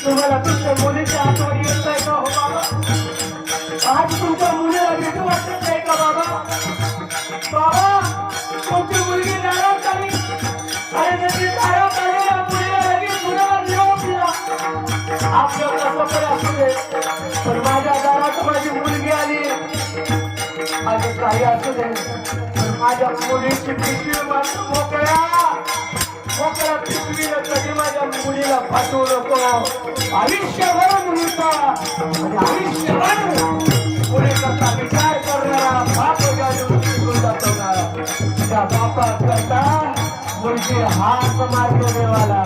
तुम्हाला तुमच्या मुलीच्या आठवण येत नाही का हो बाबा? आज तुमच्या मुलीला भेटू वाटत नाही का बाबा? बाबा तुमची मुलगी नाराज झाली आणि त्याची नाराज झालेल्या मुलीला लगेच मुलाला निरोप दिला. आपलं कसं पण असू दे, पण माझ्या दारात माझी मुलगी आली. माझे काही असू दे, पण माझ्या मुलीची पिशवी मात्र मोकळ्या पृथ्वीनं कधी माझ्या मुलीला फाटवू नको. आयुष्यभर मुलीचा आणि आयुष्यभर मुलीकरता विचार करणारा बाप शिकून जातो ना, त्या बापाकरता मुलगी हात मार्ग देवाला.